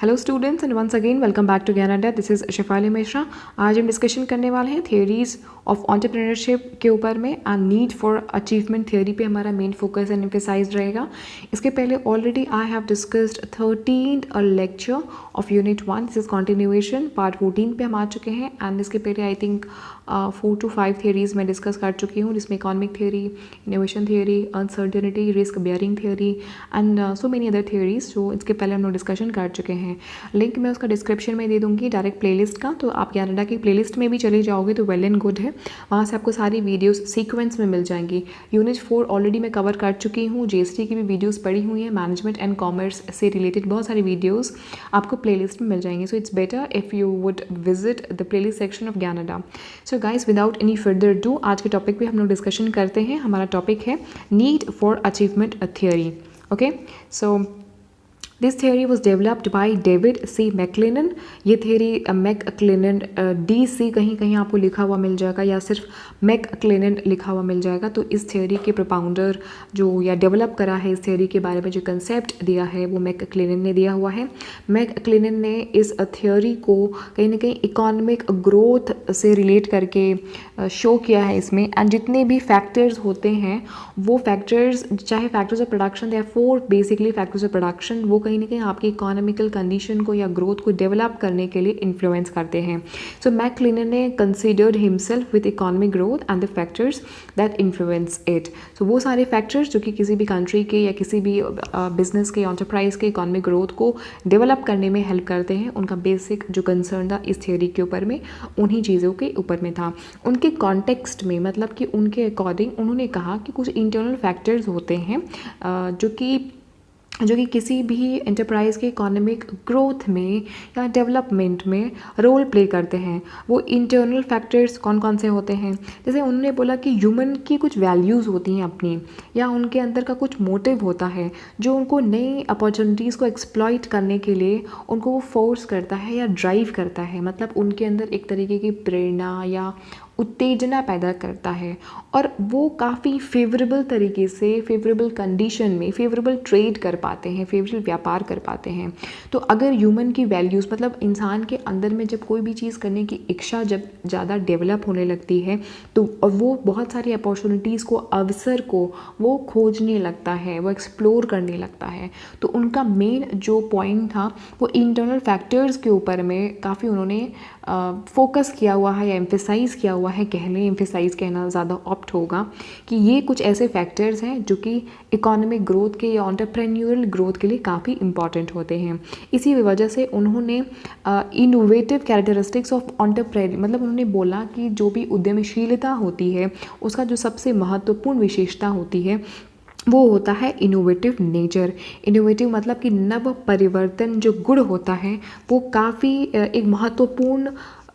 Hello students and once again welcome back to Gyan Adda. This is Shefali Mishra. आज हम discussion करने वाले हैं थियोरीज ऑफ एंटरप्रेन्योरशिप के ऊपर में and need for achievement theory पे हमारा मेन फोकस एंड एम्फेसाइज रहेगा। इसके पहले already I have discussed 13th lecture of unit 1। This is continuation part 14 पे हम आ चुके हैं एंड इसके पहले आई थिंक 4 to 5 थियोरीज मैं डिस्कस कर चुकी हूँ, जिसमें economic theory, innovation theory, uncertainty, risk bearing theory and so many other theories जो इसके पहले हम लोग डिस्कशन कर चुके हैं। लिंक मैं उसका डिस्क्रिप्शन में दे दूंगी डायरेक्ट प्लेलिस्ट का, तो आप ज्ञान अड्डा की प्लेलिस्ट में भी चले जाओगे तो वेल एंड गुड है। वहाँ से आपको सारी वीडियोस सीक्वेंस में मिल जाएंगी। यूनिट 4 ऑलरेडी मैं कवर कर चुकी हूँ, जीएसटी की भी वीडियोस पड़ी हुई हैं, मैनेजमेंट एंड कॉमर्स से रिलेटेड बहुत सारी वीडियोस आपको प्लेलिस्ट में मिल जाएंगी। So it's better if you would visit the playlist section of ज्ञान अड्डा। So guys without any further do आज के टॉपिक पे हम लोग डिस्कशन करते हैं। हमारा टॉपिक है need for achievement theory. Okay, so this theory was developed by David C McClelland. ये थियोरी मैकक्लेनन DC कहीं कहीं आपको लिखा हुआ मिल जाएगा या सिर्फ मैकक्लेनन लिखा हुआ मिल जाएगा। तो इस थियोरी के प्रोपाउंडर जो या डेवलप करा है इस थियोरी के बारे में जो कंसेप्ट दिया है वो मैकक्लेनन ने दिया हुआ है। मैकक्लेनन ने इस थियोरी को कहीं ना कहीं इकोनॉमिक ग्रोथ से रिलेट करके शो किया है इसमें। एंड जितने भी फैक्टर्स होते हैं वो फैक्टर्स, चाहे फैक्टर्स ऑफ प्रोडक्शन या 4 बेसिकली फैक्टर्स ऑफ प्रोडक्शन, वो कहीं ना कहीं आपकी इकोनॉमिकल कंडीशन को या ग्रोथ को डेवलप करने के लिए इन्फ्लुएंस करते हैं। सो मैकक्लेनन ने considered himself with economic growth and the factors that influence it. So वो सारे फैक्टर्स जो कि किसी भी कंट्री के या किसी भी बिजनेस के, एंटरप्राइज के इकोनॉमिक ग्रोथ को डेवलप करने में हेल्प करते हैं, उनका बेसिक जो कंसर्न था इस थियोरी के ऊपर में उन्हीं चीज़ों के ऊपर में था। उनके कॉन्टेक्स्ट में, मतलब कि उनके अकॉर्डिंग उन्होंने कहा कि कुछ इंटरनल फैक्टर्स होते हैं जो कि किसी भी एंटरप्राइज के इकोनॉमिक ग्रोथ में या डेवलपमेंट में रोल प्ले करते हैं। वो इंटरनल फैक्टर्स कौन कौन से होते हैं? जैसे उन्होंने बोला कि ह्यूमन की कुछ वैल्यूज़ होती हैं अपनी, या उनके अंदर का कुछ मोटिव होता है जो उनको नई अपॉर्चुनिटीज़ को एक्सप्लॉइट करने के लिए उनको वो फोर्स करता है या ड्राइव करता है। मतलब उनके अंदर एक तरीके की प्रेरणा या उत्तेजना पैदा करता है और वो काफ़ी फेवरेबल तरीके से, फेवरेबल कंडीशन में फेवरेबल ट्रेड कर पाते हैं, फेवरेबल व्यापार कर पाते हैं। तो अगर ह्यूमन की वैल्यूज़, मतलब इंसान के अंदर में जब कोई भी चीज़ करने की इच्छा जब ज़्यादा डेवलप होने लगती है तो वो बहुत सारी अपॉर्चुनिटीज़ को, अवसर को वो खोजने लगता है, वो एक्सप्लोर करने लगता है। तो उनका मेन जो पॉइंट था वो इंटरनल फैक्टर्स के ऊपर में काफ़ी उन्होंने फोकस किया हुआ है या एम्फेसाइज़ किया हुआ है। कह लें, एम्फेसाइज़ कहना ज़्यादा ऑप्ट होगा कि ये कुछ ऐसे फैक्टर्स हैं जो कि इकोनॉमिक ग्रोथ के या एंटरप्रेन्योरल ग्रोथ के लिए काफ़ी इंपॉर्टेंट होते हैं। इसी वजह से उन्होंने इनोवेटिव कैरेक्टरिस्टिक्स ऑफ एंटरप्रेन्योर, मतलब उन्होंने बोला कि जो भी उद्यमशीलता होती है उसका जो सबसे महत्वपूर्ण विशेषता होती है वो होता है इनोवेटिव नेचर। इनोवेटिव मतलब कि नव परिवर्तन जो गुण होता है वो काफ़ी एक महत्वपूर्ण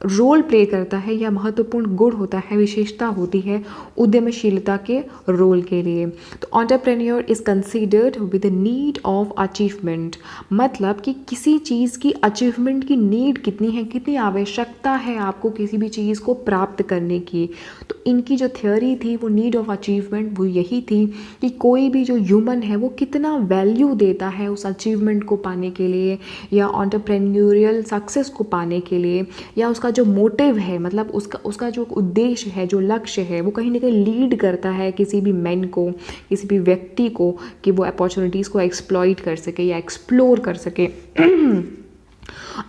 रोल प्ले करता है या महत्वपूर्ण गुण होता है, विशेषता होती है उद्यमशीलता के रोल के लिए। तो entrepreneur is considered with the need of achievement, मतलब कि किसी चीज़ की अचीवमेंट की नीड कितनी है, कितनी आवश्यकता है आपको किसी भी चीज़ को प्राप्त करने की। तो इनकी जो थ्योरी थी वो नीड ऑफ अचीवमेंट वो यही थी कि कोई भी जो ह्यूमन है वो कितना वैल्यू देता है उस अचीवमेंट को पाने के लिए या एंटरप्रेन्योरियल सक्सेस को पाने के लिए, या उसका जो मोटिव है, मतलब उसका जो उद्देश्य है, जो लक्ष्य है, वो कहीं ना कहीं लीड करता है किसी भी मैन को, किसी भी व्यक्ति को कि वो अपॉर्चुनिटीज़ को एक्सप्लॉइट कर सके या एक्सप्लोर कर सके।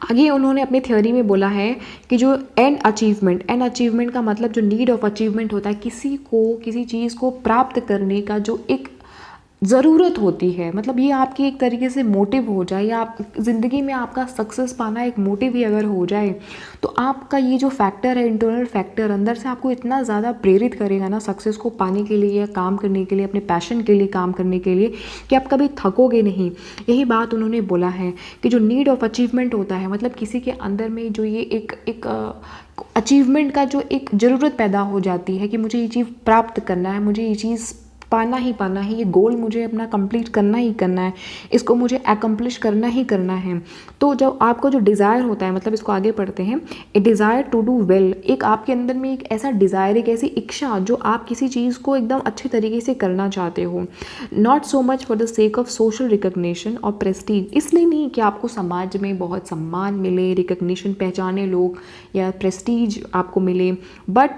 आगे उन्होंने अपनी थ्योरी में बोला है कि जो एंड अचीवमेंट का मतलब जो नीड ऑफ अचीवमेंट होता है, किसी को किसी चीज़ को प्राप्त करने का जो एक ज़रूरत होती है, मतलब ये आपकी एक तरीके से मोटिव हो जाए या आप ज़िंदगी में आपका सक्सेस पाना एक मोटिव ही अगर हो जाए तो आपका ये जो फैक्टर है, इंटरनल फैक्टर, अंदर से आपको इतना ज़्यादा प्रेरित करेगा ना सक्सेस को पाने के लिए या काम करने के लिए, अपने पैशन के लिए काम करने के लिए, कि आप कभी थकोगे नहीं। यही बात उन्होंने बोला है कि जो नीड ऑफ अचीवमेंट होता है, मतलब किसी के अंदर में जो ये एक अचीवमेंट का जो एक ज़रूरत पैदा हो जाती है कि मुझे ये चीज़ प्राप्त करना है, मुझे ये चीज़ पाना ही पाना है, ये गोल मुझे अपना कंप्लीट करना ही करना है, इसको मुझे एकम्प्लिश करना ही करना है। तो जब आपको जो डिज़ायर होता है, मतलब इसको आगे पढ़ते हैं, ए डिज़ायर टू डू वेल, एक आपके अंदर में एक ऐसा डिज़ायर, एक ऐसी इच्छा जो आप किसी चीज़ को एकदम अच्छे तरीके से करना चाहते हो, not so much for the sake of social recognition और प्रेस्टीज, इसलिए नहीं कि आपको समाज में बहुत सम्मान मिले, रिकग्निशन, पहचाने लोग या प्रेस्टीज आपको मिले, but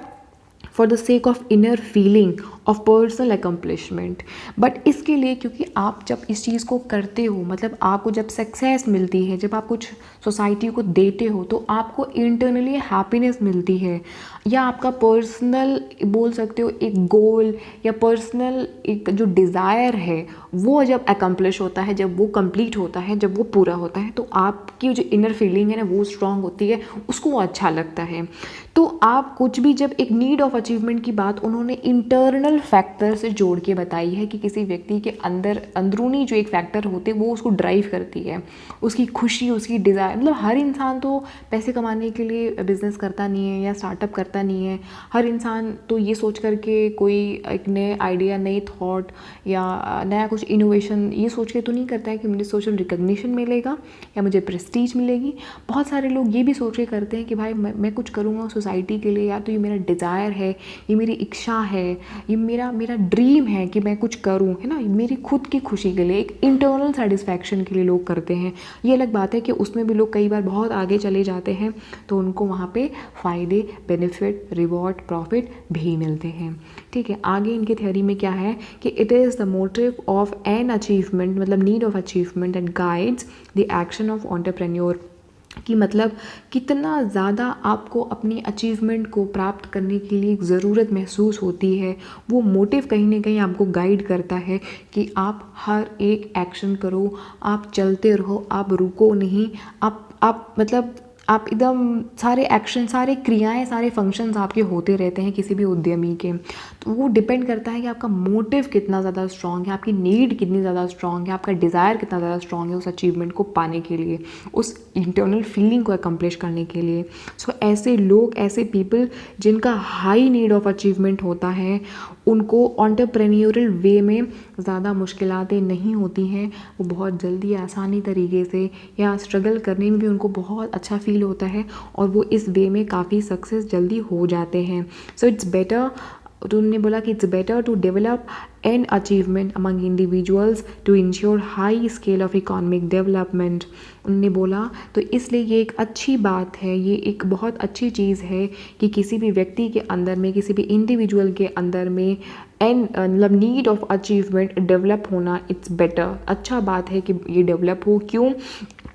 for the sake of inner feeling of personal accomplishment. But इसके लिए, क्योंकि आप जब इस चीज़ को करते हो, मतलब आपको जब सक्सेस मिलती है, जब आप कुछ सोसाइटी को देते हो, तो आपको इंटरनली हैप्पीनेस मिलती है, या आपका पर्सनल बोल सकते हो एक गोल या पर्सनल एक जो डिज़ायर है वो जब अकम्प्लिश होता है, जब वो कंप्लीट होता है, जब वो पूरा होता है, तो आपकी जो इनर फीलिंग है ना वो स्ट्रांग होती है, उसको अच्छा लगता है। तो आप कुछ भी, जब एक नीड ऑफ अचीवमेंट की बात उन्होंने इंटरनल फैक्टर से जोड़ के बताई है कि किसी व्यक्ति के अंदर अंदरूनी जो एक फैक्टर होते हैं वो उसको ड्राइव करती है, उसकी खुशी, उसकी डिज़ायर। मतलब हर इंसान तो पैसे कमाने के लिए बिज़नेस करता नहीं है या स्टार्टअप करता नहीं है, हर इंसान तो ये सोच करके कोई एक नए आइडिया, नई थॉट या नया कुछ इनोवेशन ये सोच के तो नहीं करता है कि मुझे सोशल रिकग्निशन मिलेगा या मुझे प्रेस्टीज मिलेगी। बहुत सारे लोग ये भी सोच के करते हैं कि भाई मैं कुछ करूँगा सोसाइटी के लिए, या तो ये मेरा डिज़ायर है, ये मेरी इच्छा है, ये मेरा ड्रीम है कि मैं कुछ करूँ, है ना, मेरी खुद की खुशी के लिए, एक इंटरनल सेटिस्फैक्शन के लिए लोग करते हैं। ये अलग बात है कि उसमें भी लोग कई बार बहुत आगे चले जाते हैं, तो उनको वहाँ पे फ़ायदे, बेनिफिट, रिवॉर्ड, प्रॉफिट भी मिलते हैं। ठीक है, आगे इनकी थ्योरी में क्या है कि it is the motive of an achievement, मतलब need of achievement and guides the action of entrepreneur, कि मतलब कितना ज़्यादा आपको अपनी अचीवमेंट को प्राप्त करने के लिए एक ज़रूरत महसूस होती है, वो मोटिव कहीं ना कहीं आपको गाइड करता है कि आप हर एक एक्शन करो, आप चलते रहो, आप रुको नहीं, आप मतलब आप एकदम सारे एक्शन, सारे क्रियाएं, सारे फंक्शंस आपके होते रहते हैं किसी भी उद्यमी के। तो वो डिपेंड करता है कि आपका मोटिव कितना ज़्यादा स्ट्रॉन्ग है, आपकी नीड कितनी ज़्यादा स्ट्रॉन्ग है, आपका डिज़ायर कितना ज़्यादा स्ट्रॉन्ग है उस अचीवमेंट को पाने के लिए, उस इंटरनल फीलिंग को अकम्प्लिश करने के लिए। सो ऐसे लोग, ऐसे पीपल जिनका हाई नीड ऑफ अचीवमेंट होता है, उनको एंटरप्रेन्योरल वे में ज़्यादा मुश्किलातें नहीं होती हैं, वो बहुत जल्दी आसानी तरीके से या स्ट्रगल करने में भी उनको बहुत अच्छा फील होता है और वो इस वे में काफ़ी सक्सेस जल्दी हो जाते हैं। सो इट्स बेटर, तो उन्होंने बोला कि it's better to develop an achievement among individuals to ensure high scale of economic development. उन्होंने बोला तो इसलिए ये एक अच्छी बात है, ये एक बहुत अच्छी चीज़ है कि किसी भी व्यक्ति के अंदर में, किसी भी इंडिविजुअल के अंदर में एन मतलब नीड ऑफ अचीवमेंट डेवलप होना, इट्स बेटर, अच्छा बात है कि ये डेवलप हो। क्यों?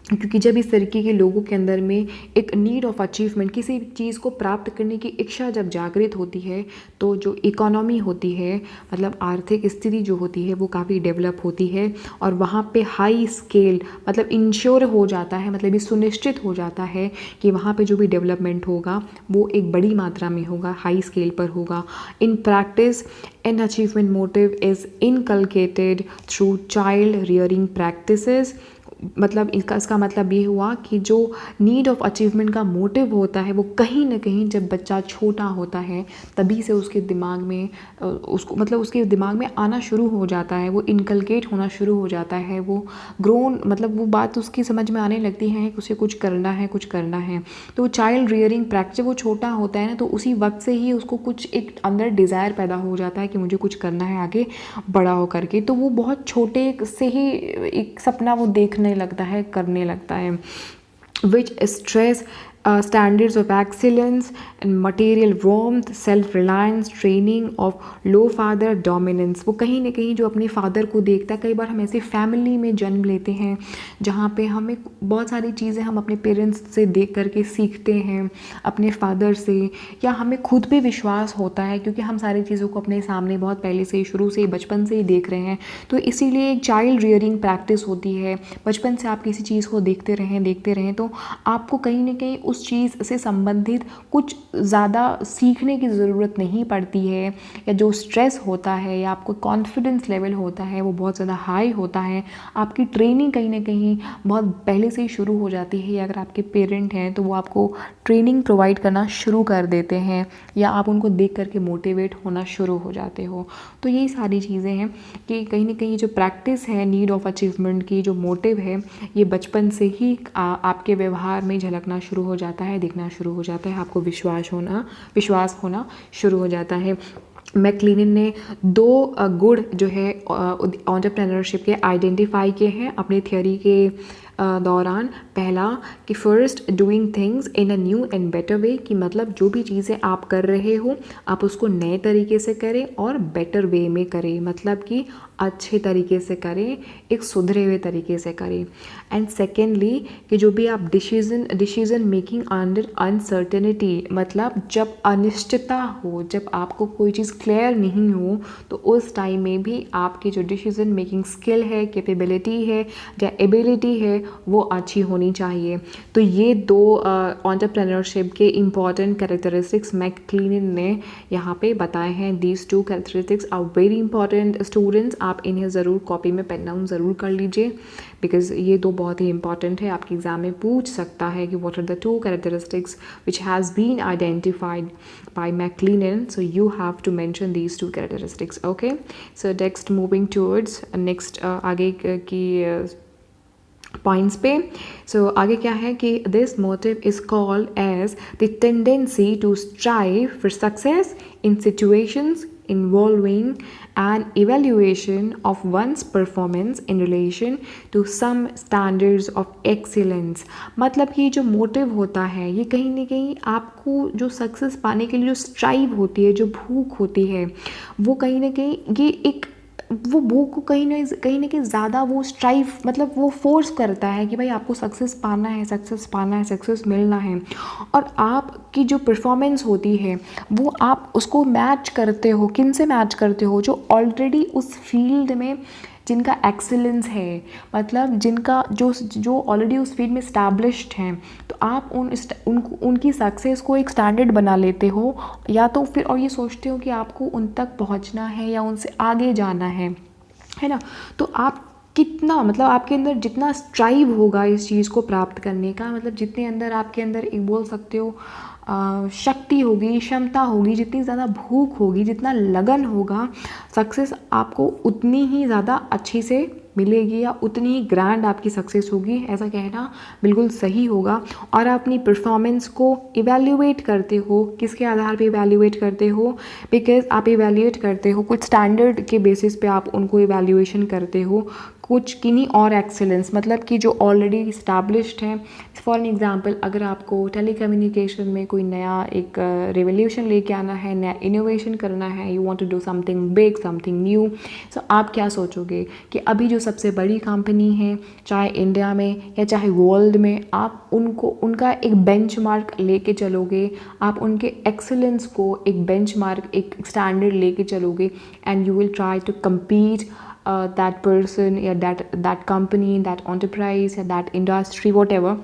क्योंकि जब इस तरीके के लोगों के अंदर में एक नीड ऑफ अचीवमेंट, किसी चीज़ को प्राप्त करने की इच्छा जब जागृत होती है, तो जो इकोनॉमी होती है, मतलब आर्थिक स्थिति जो होती है, वो काफ़ी डेवलप होती है और वहाँ पे हाई स्केल मतलब इंश्योर हो जाता है, मतलब ये सुनिश्चित हो जाता है कि वहाँ पे जो भी डेवलपमेंट होगा वो एक बड़ी मात्रा में होगा, हाई स्केल पर होगा। In practice an achievement motive is inculcated through child rearing practices. मतलब इसका मतलब ये हुआ कि जो नीड ऑफ अचीवमेंट का मोटिव होता है वो कहीं ना कहीं जब बच्चा छोटा होता है तभी से उसके दिमाग में उसको मतलब उसके दिमाग में आना शुरू हो जाता है, वो इनकलकेट होना शुरू हो जाता है, वो ग्रोन मतलब वो बात उसकी समझ में आने लगती है कि उसे कुछ करना है, कुछ करना है। तो चाइल्ड रियरिंग प्रैक्टिस, जब वो छोटा होता है ना तो उसी वक्त से ही उसको कुछ एक अंदर डिज़ायर पैदा हो जाता है कि मुझे कुछ करना है आगे बड़ा हो करके, तो वो बहुत छोटे से ही एक सपना वो देखने लगता है, करने लगता है। which stress standards of excellence and material warmth, self-reliance, training of low father dominance। वो कहीं ना कहीं जो अपने फादर को देखता है, कई बार हम ऐसे फैमिली में जन्म लेते हैं जहाँ पे हमें बहुत सारी चीज़ें हम अपने पेरेंट्स से देख करके सीखते हैं, अपने फादर से, या हमें खुद पे विश्वास होता है क्योंकि हम सारी चीज़ों को अपने सामने बहुत पहले से ही, शुरू से ही, बचपन से ही देख रहे हैं। तो इसीलिए एक चाइल्ड रियरिंग प्रैक्टिस होती है, बचपन से आप किसी चीज़ को देखते रहें तो आपको कहीं ना कहीं उस चीज़ से संबंधित कुछ ज़्यादा सीखने की ज़रूरत नहीं पड़ती है, या जो स्ट्रेस होता है या आपको कॉन्फिडेंस लेवल होता है वो बहुत ज़्यादा हाई होता है, आपकी ट्रेनिंग कहीं ना कहीं बहुत पहले से ही शुरू हो जाती है, या अगर आपके पेरेंट हैं तो वो आपको ट्रेनिंग प्रोवाइड करना शुरू कर देते हैं, या आप उनको देख करके मोटिवेट होना शुरू हो जाते हो। तो यही सारी चीज़ें हैं कि कहीं ना कहीं जो प्रैक्टिस है नीड ऑफ अचीवमेंट की, जो मोटिव है, ये बचपन से ही आपके व्यवहार में झलकना शुरू हो जाता है, दिखना शुरू हो जाता है, आपको विश्वास होना शुरू हो जाता है। मैक्लिनन ने 2 गुण जो है एंटरप्रेन्योरशिप के आइडेंटिफाई किए हैं अपनी थियोरी के दौरान। पहला कि first doing things in a new and better way, कि मतलब जो भी चीज़ें आप कर रहे हो आप उसको नए तरीके से करें और बेटर वे में करें, मतलब कि अच्छे तरीके से करें, एक सुधरे हुए तरीके से करें। एंड सेकेंडली कि जो भी आप डिसीजन मेकिंग अंडर अनसर्टेनिटी, मतलब जब अनिश्चितता हो, जब आपको कोई चीज़ क्लियर नहीं हो, तो उस टाइम में भी आपकी जो डिसीजन मेकिंग स्किल है, कैपेबिलिटी है या एबिलिटी है वो अच्छी होनी चाहिए। तो ये 2 एंटरप्रेन्योरशिप के इम्पॉर्टेंट कैरेक्टरिस्टिक्स मैक्लिनन ने यहाँ पे बताए हैं। These 2 characteristics are very important students, आप इन्हें ज़रूर कॉपी में पेन डाउन ज़रूर कर लीजिए, बिकॉज ये 2 बहुत ही इंपॉर्टेंट है। आपके एग्जाम में पूछ सकता है कि what are the 2 characteristics which has been identified by McLennan, so you have to mention these 2 characteristics. Okay, so next moving towards next आगे की पॉइंट्स पे। सो आगे क्या है कि this motive is called as the tendency to strive for success in situations involving an evaluation of one's performance in relation to some standards of excellence। मतलब कि जो मोटिव होता है ये कहीं ना कहीं आपको जो सक्सेस पाने के लिए जो स्ट्राइव होती है, जो भूख होती है, वो कहीं ना कहीं ये एक वो भूख को कहीं ना कहीं ज़्यादा वो स्ट्राइव मतलब वो फोर्स करता है कि भाई आपको सक्सेस पाना है, सक्सेस मिलना है। और आपकी जो परफॉर्मेंस होती है वो आप उसको मैच करते हो, किन से मैच करते हो? जो ऑलरेडी उस फील्ड में जिनका एक्सीलेंस है, मतलब जिनका जो ऑलरेडी उस फील्ड में इस्टेब्लिश्ड हैं, तो आप उनकी सक्सेस को एक स्टैंडर्ड बना लेते हो, या तो फिर और ये सोचते हो कि आपको उन तक पहुंचना है या उनसे आगे जाना है ना। तो आप कितना मतलब आपके अंदर जितना स्ट्राइव होगा इस चीज़ को प्राप्त करने का, मतलब जितने अंदर आपके अंदर एक बोल सकते हो शक्ति होगी, क्षमता होगी, जितनी ज़्यादा भूख होगी, जितना लगन होगा, सक्सेस आपको उतनी ही ज़्यादा अच्छी से मिलेगी या उतनी ही ग्रैंड आपकी सक्सेस होगी। ऐसा कहना बिल्कुल सही होगा। और आप अपनी परफॉर्मेंस को इवैल्यूएट करते हो, किसके आधार पे इवैल्यूएट करते हो? बिकॉज आप इवैल्यूएट करते हो कुछ स्टैंडर्ड के बेसिस पे, आप उनको इवैल्यूएशन करते हो कुछ किन्हीं और एक्सेलेंस, मतलब कि जो ऑलरेडी इस्टेब्लिश्ड है। फॉर एन एग्जांपल, अगर आपको टेलीकम्युनिकेशन में कोई नया एक रेवोल्यूशन लेके आना है, नया इनोवेशन करना है, you want to do something big, something new, so आप क्या सोचोगे कि अभी जो सबसे बड़ी कंपनी है, चाहे इंडिया में या चाहे वर्ल्ड में, आप उनका एक बेंचमार्क लेके चलोगे, आप उनके एक्सेलेंस को एक बेंचमार्क, एक स्टैंडर्ड लेके चलोगे, and you will try to compete that person, या that company, that enterprise, या that industry, whatever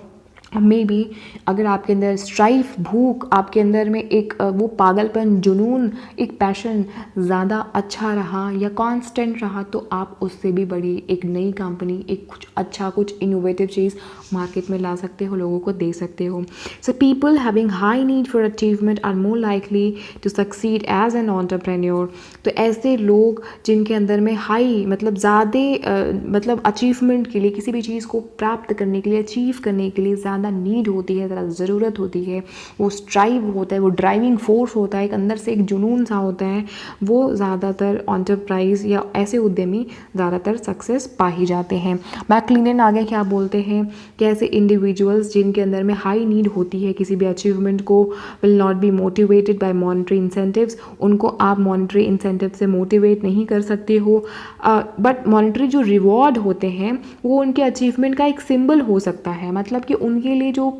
may be. अगर आपके अंदर स्ट्राइफ, भूख, आपके अंदर में एक वो पागलपन, जुनून, एक पैशन ज़्यादा अच्छा रहा या कांस्टेंट रहा, तो आप उससे भी बड़ी एक नई कंपनी, एक कुछ अच्छा, कुछ इनोवेटिव चीज़ मार्केट में ला सकते हो, लोगों को दे सकते हो। So people having high need for achievement are more likely to succeed as an entrepreneur. तो ऐसे लोग जिनके अंदर में हाई मतलब ज़्यादा मतलब अचीवमेंट के लिए, किसी भी चीज़ को प्राप्त करने के लिए, अचीव करने के लिए ज़्यादा नीड होती है, ज़्यादा ज़रूरत होती है, वो स्ट्राइव होता है, वो ड्राइविंग फोर्स होता है, एक अंदर से एक जुनून सा होता है, वो ज़्यादातर एंटरप्राइज या ऐसे उद्यमी ज़्यादातर सक्सेस पा ही जाते हैं। मैक्लिनन आगे क्या बोलते हैं कि ऐसे इंडिविजुअल्स जिनके अंदर में हाई नीड होती है किसी भी अचीवमेंट को, will not be motivated by monetary incentives. उनको आप मॉनेटरी इंसेंटिव से मोटिवेट नहीं कर सकते हो, बट मॉनेटरी जो रिवॉर्ड होते हैं वो उनके अचीवमेंट का एक सिंबल हो सकता है, मतलब कि उनके लिए जो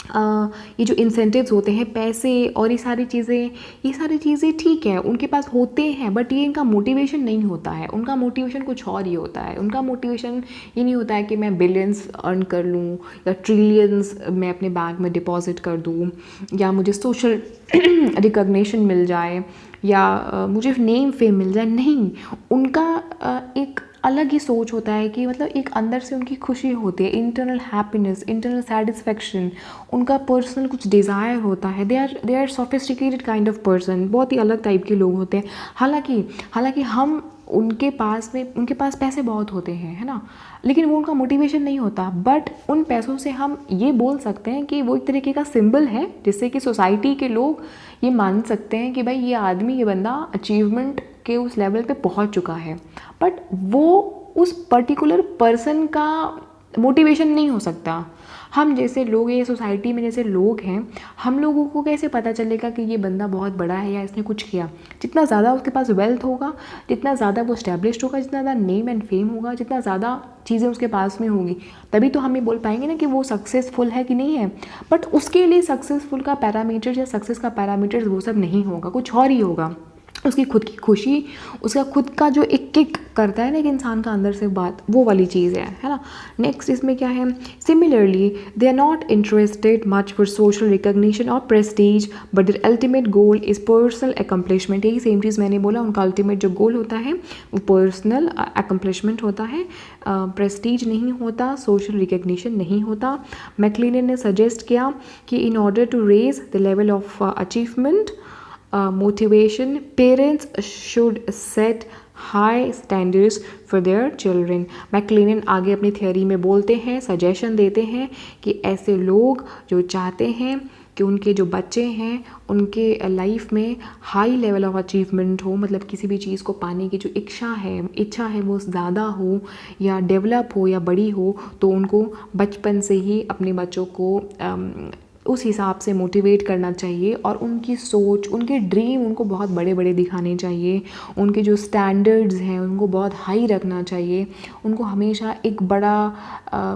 ये जो इंसेंटिव्स होते हैं, पैसे और ये सारी चीज़ें ठीक है उनके पास होते हैं, बट ये इनका मोटिवेशन नहीं होता है। उनका मोटिवेशन कुछ और ही होता है। उनका मोटिवेशन ये नहीं होता है कि मैं बिलियंस अर्न कर लूँ या ट्रिलियंस मैं अपने बैंक में डिपॉजिट कर दूँ या मुझे सोशल रिकॉग्निशन मिल जाए या मुझे नेम फेम मिल जाए। नहीं, उनका एक अलग ही सोच होता है कि मतलब एक अंदर से उनकी खुशी होती है, इंटरनल हैप्पीनेस, इंटरनल सेटिस्फेक्शन, उनका पर्सनल कुछ डिज़ायर होता है। They are sophisticated kind of person, बहुत ही अलग टाइप के लोग होते हैं। हालांकि हम उनके पास पैसे बहुत होते हैं, है ना, लेकिन वो उनका मोटिवेशन नहीं होता। बट उन पैसों से हम ये बोल सकते हैं कि वो एक तरीके का सिंबल है जिससे कि सोसाइटी के लोग ये मान सकते हैं कि भाई ये आदमी, ये बंदा अचीवमेंट के उस लेवल पे पहुंच चुका है। बट वो उस पर्टिकुलर पर्सन का मोटिवेशन नहीं हो सकता। हम जैसे लोग, ये सोसाइटी में जैसे लोग हैं, हम लोगों को कैसे पता चलेगा कि ये बंदा बहुत बड़ा है या इसने कुछ किया? जितना ज़्यादा उसके पास वेल्थ होगा, जितना ज़्यादा वो स्टैब्लिश्ड होगा, जितना ज़्यादा नेम एंड फेम होगा, जितना ज़्यादा चीज़ें उसके पास में होंगी, तभी तो हम ये बोल पाएंगे ना कि वो सक्सेसफुल है कि नहीं है। बट उसके लिए सक्सेसफुल का पैरामीटर या सक्सेस का पैरामीटर्स वो सब नहीं होगा, कुछ और ही होगा। उसकी खुद की खुशी, उसका खुद का जो एक किक करता है ना एक इंसान का अंदर से बात, वो वाली चीज़ है ना। नेक्स्ट इसमें क्या है, similarly they are not interested much for social recognition और prestige but their ultimate goal is personal accomplishment. यही सेम चीज़ मैंने बोला, उनका अल्टीमेट जो गोल होता है वो पर्सनल अकम्पलिशमेंट होता है, प्रेस्टीज नहीं होता, सोशल रिकॉग्निशन नहीं होता। मैक्लिनन ने सजेस्ट किया कि in order to raise the level of achievement motivation, parents should set high standards for their children। McLennan आगे अपनी थियोरी में बोलते हैं, सजेशन देते हैं कि ऐसे लोग जो चाहते हैं कि उनके जो बच्चे हैं उनके लाइफ में हाई लेवल ऑफ अचीवमेंट हो, मतलब किसी भी चीज़ को पाने की जो इच्छा है वो ज़्यादा हो या डेवलप हो या बड़ी हो, तो उनको बचपन से ही अपने बच्चों को उस हिसाब से मोटिवेट करना चाहिए और उनकी सोच, उनके ड्रीम उनको बहुत बड़े बड़े दिखाने चाहिए। उनके जो स्टैंडर्ड्स हैं उनको बहुत हाई रखना चाहिए। उनको हमेशा एक बड़ा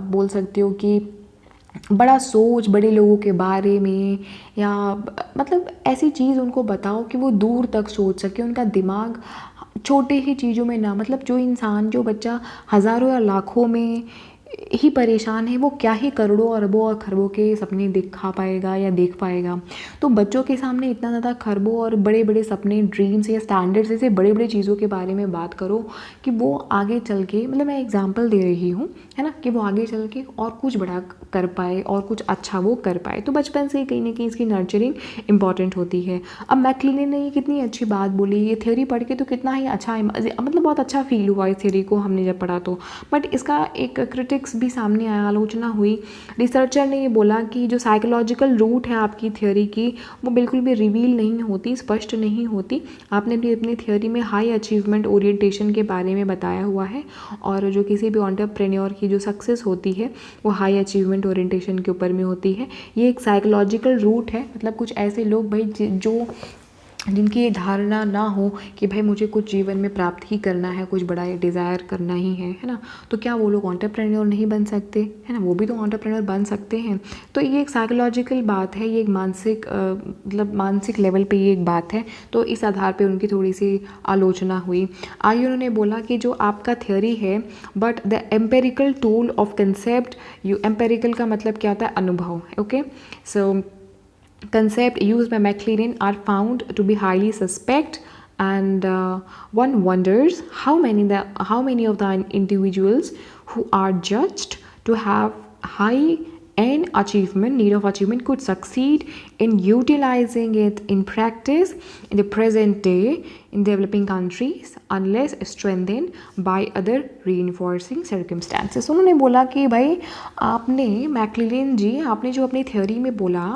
बोल सकते हो कि बड़ा सोच, बड़े लोगों के बारे में, या मतलब ऐसी चीज़ उनको बताओ कि वो दूर तक सोच सके। उनका दिमाग छोटे ही चीज़ों में ना, मतलब जो बच्चा हज़ारों या लाखों में ही परेशान है, वो क्या ही करोड़ों अरबों और खरबों के सपने दिखा पाएगा या देख पाएगा। तो बच्चों के सामने इतना ज़्यादा खरबों और बड़े बड़े सपने, ड्रीम्स या स्टैंडर्ड्स जैसे बड़े बड़े चीज़ों के बारे में बात करो कि वो आगे चल के, मतलब मैं एग्जांपल दे रही हूँ, है ना, कि वो आगे चल के और कुछ बड़ा कर पाए और कुछ अच्छा वो कर पाए। तो बचपन से ही कहीं ना कहीं इसकी नर्चरिंग इंपॉर्टेंट होती है। अब मैक्लिनन ने ये कितनी अच्छी बात बोली, ये थ्योरी पढ़ के तो कितना ही अच्छा, मतलब बहुत अच्छा फील हुआ इस थ्योरी को हमने जब पढ़ा तो। बट इसका एक क्रिटिक्स भी सामने आया, आलोचना हुई। रिसर्चर ने ये बोला कि जो साइकोलॉजिकल रूट है आपकी थ्योरी की वो बिल्कुल भी रिवील नहीं होती, स्पष्ट नहीं होती। आपने भी अपनी थ्योरी में हाई अचीवमेंट ओरिएंटेशन के बारे में बताया हुआ है, और जो किसी भी एंटरप्रेन्योर की जो सक्सेस होती है वो हाई अचीवमेंट ओरिएंटेशन के ऊपर में होती है। ये एक साइकोलॉजिकल रूट है, मतलब कुछ ऐसे लोग भाई जिनकी ये धारणा ना हो कि भाई मुझे कुछ जीवन में प्राप्त ही करना है, कुछ बड़ा डिज़ायर करना ही है ना, तो क्या वो लोग एंटरप्रेन्योर नहीं बन सकते, है ना, वो भी तो एंटरप्रेन्योर बन सकते हैं। तो ये एक साइकोलॉजिकल बात है, ये एक मतलब मानसिक लेवल पे ये एक बात है। तो इस आधार पे उनकी थोड़ी सी आलोचना हुई। आगे उन्होंने बोला कि जो आपका थ्योरी है, but the empirical tool of concept, empirical का मतलब क्या होता है, अनुभव। Okay, so concepts used by MacLaren are found to be highly suspect, and one wonders how many of the individuals who are judged to have high need of achievement could succeed in utilizing it in practice in the present day in developing countries unless strengthened by other reinforcing circumstances। उन्होंने बोला कि भाई मैक्लिनन जी आपने जो अपनी theory में बोला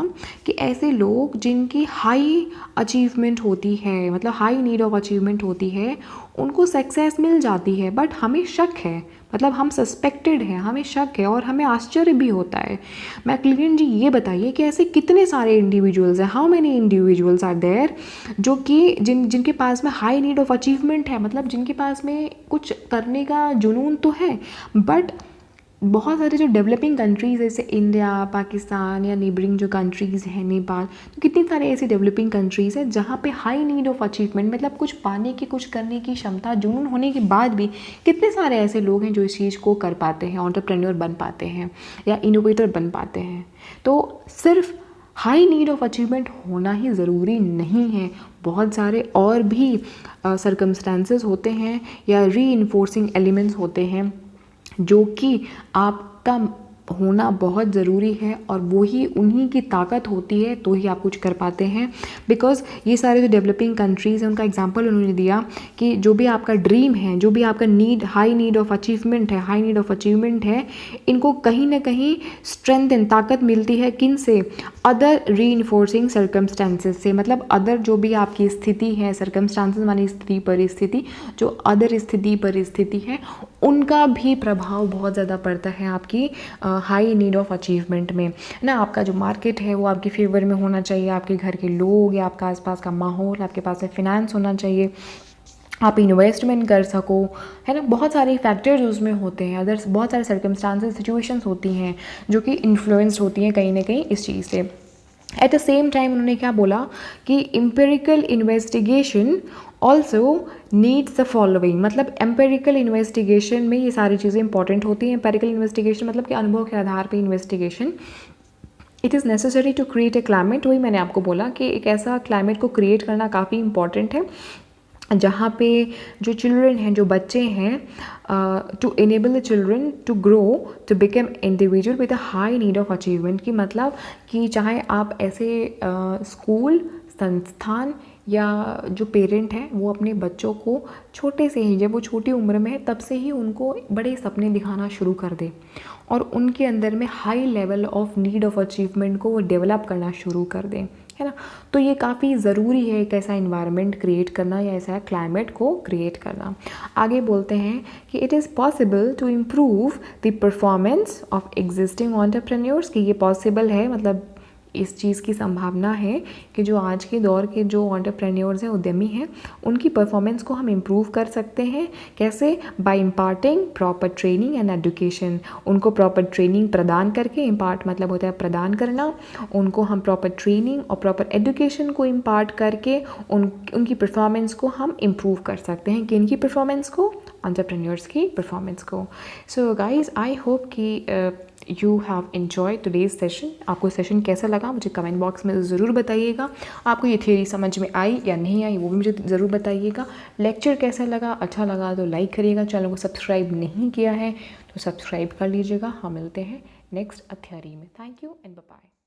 कि ऐसे लोग जिनकी हाई अचीवमेंट होती है, मतलब हाई नीड ऑफ अचीवमेंट होती है, उनको सक्सेस मिल जाती है, बट हमें शक है, मतलब हम सस्पेक्टेड हैं, हमें शक है और हमें आश्चर्य भी होता है। मैक्लिनन जी ये बताइए कि ऐसे कितने सारे इंडिविजुअल्स हैं, how many individuals are there, जो कि जिनके पास में हाई नीड ऑफ अचीवमेंट है, मतलब जिनके पास में कुछ करने का जुनून तो है, बट बहुत सारे जो डेवलपिंग कंट्रीज़ जैसे इंडिया, पाकिस्तान या नेबरिंग जो कंट्रीज़ हैं, नेपाल, तो कितनी सारे ऐसी डेवलपिंग कंट्रीज़ हैं जहाँ पे हाई नीड ऑफ अचीवमेंट, मतलब कुछ पाने की, कुछ करने की क्षमता, जुनून होने के बाद भी कितने सारे ऐसे लोग हैं जो इस चीज़ को कर पाते हैं, एंटरप्रेन्योर बन पाते हैं या इनोवेटर बन पाते हैं। तो सिर्फ हाई नीड ऑफ अचीवमेंट होना ही ज़रूरी नहीं है, बहुत सारे और भी सर्कमस्टेंसेस होते हैं या री-इन्फोर्सिंग एलिमेंट्स होते हैं जो कि आपका होना बहुत ज़रूरी है, और वो ही उन्हीं की ताकत होती है तो ही आप कुछ कर पाते हैं। बिकॉज़ ये सारे जो डेवलपिंग कंट्रीज़ हैं उनका एग्जांपल उन्होंने दिया कि जो भी आपका ड्रीम है, जो भी आपका हाई नीड ऑफ अचीवमेंट है, इनको कहीं ना कहीं स्ट्रेंथ एंड ताकत मिलती है किन से? अदर री इन्फोर्सिंग सर्कमस्टांसेस से। मतलब अदर जो भी आपकी स्थिति है, सर्कमस्टांसेस मानी स्थिति परिस्थिति, जो अदर स्थिति परिस्थिति है उनका भी प्रभाव बहुत ज़्यादा पड़ता है आपकी हाई नीड ऑफ अचीवमेंट में ना। आपका जो मार्केट है वो आपके फेवर में होना चाहिए, आपके घर के लोग या आपका आसपास का माहौल, आपके पास में फिनेंस होना चाहिए, आप इन्वेस्टमेंट कर सको, है ना। बहुत सारे फैक्टर्स उसमें होते हैं, अदर बहुत सारे सर्कमस्टांसेस, सिचुएशंस होती हैं जो कि इन्फ्लुएंस्ड होती हैं कहीं ना कहीं इस चीज़ से। एट द सेम टाइम उन्होंने क्या बोला कि empirical investigation also needs the following. मतलब एम्पेरिकल इन्वेस्टिगेशन में ये सारी चीज़ें इंपॉर्टेंट होती हैं। एम्पेरिकल इन्वेस्टिगेशन मतलब कि अनुभव के आधार पे investigation. It is necessary to create a climate. वही मैंने आपको बोला कि एक ऐसा क्लाइमेट को क्रिएट करना काफ़ी इंपॉर्टेंट है जहाँ पे जो चिल्ड्रन हैं, जो बच्चे हैं, to enable the children to grow to become individual with a high need of achievement. की मतलब कि चाहे आप ऐसे स्कूल, संस्थान या जो पेरेंट हैं वो अपने बच्चों को छोटे से ही, जब वो छोटी उम्र में है तब से ही उनको बड़े सपने दिखाना शुरू कर दें और उनके अंदर में high level of need of achievement को वो डेवलप करना शुरू कर दें, है ना। तो ये काफ़ी ज़रूरी है एक ऐसा इन्वायरमेंट क्रिएट करना या ऐसा क्लाइमेट को क्रिएट करना। आगे बोलते हैं कि it is possible to improve the performance of existing entrepreneurs. कि ये पॉसिबल है, मतलब इस चीज़ की संभावना है कि जो आज के दौर के जो एंटरप्रेन्योर्स हैं, उद्यमी हैं, उनकी परफॉर्मेंस को हम इम्प्रूव कर सकते हैं। कैसे? By imparting proper training and education. उनको प्रॉपर ट्रेनिंग प्रदान करके, इम्पार्ट मतलब होता है प्रदान करना, उनको हम प्रॉपर ट्रेनिंग और प्रॉपर एजुकेशन को इम्पार्ट करके उनकी परफॉर्मेंस को हम इम्प्रूव कर सकते हैं। किन की परफॉर्मेंस को? एंटरप्रेन्योर्स की परफॉर्मेंस को। सो गाइज, आई होप कि you have enjoy today's session. आपको सेशन कैसा लगा मुझे कमेंट बॉक्स में ज़रूर बताइएगा। आपको ये थ्योरी समझ में आई या नहीं आई वो भी मुझे ज़रूर बताइएगा। लेक्चर कैसा लगा? अच्छा लगा तो लाइक करिएगा। चैनल को सब्सक्राइब नहीं किया है तो सब्सक्राइब कर लीजिएगा। हम मिलते हैं नेक्स्ट थ्योरी में। Thank you and bye bye.